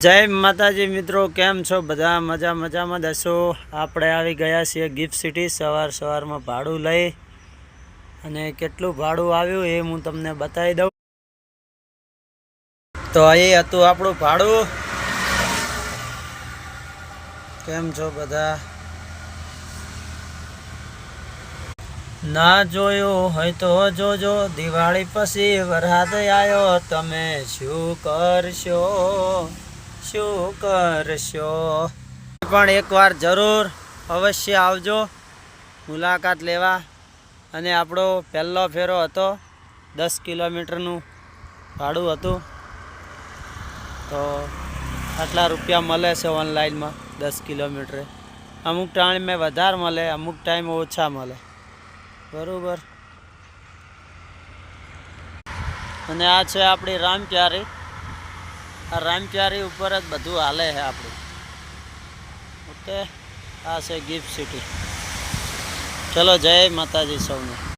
जय माताजी मित्रों, केम छो बधा? मजा मजा में दसो। आपणे आवी गया छीए गिफ्ट सिटी। सवार सवार में भाड़ू लई अने केटलुं भाड़ू आव्युं ए हूँ तमने बतावी दऊं। तो अहीं हतुं आपणुं भाड़ू। केम छो बधा? ना जोयो होय तो जोजो, दिवाળી पछी वरसाद आयो, तमे शुं करशो शुं करशो? पण एक वार जरूर अवश्य आवजो मुलाकात लेवा। अने आपणो पहलो फेरो हतो 10 किलोमीटरनुं भाड़ुं हतुं। तो आटला रुपया मळे छे ऑनलाइन में 10 किलोमीटर। अमुक टाइम में वधार मळे, अमुक टाइम ओछा मळे, बरोबर। अने आ छे आपणी रामप्यारी। आ रामप्यारी उपर ज बधुं हाले है आपणुं। ओके, आ छे गिफ्ट सिटी। चलो, जय माताजी सौने।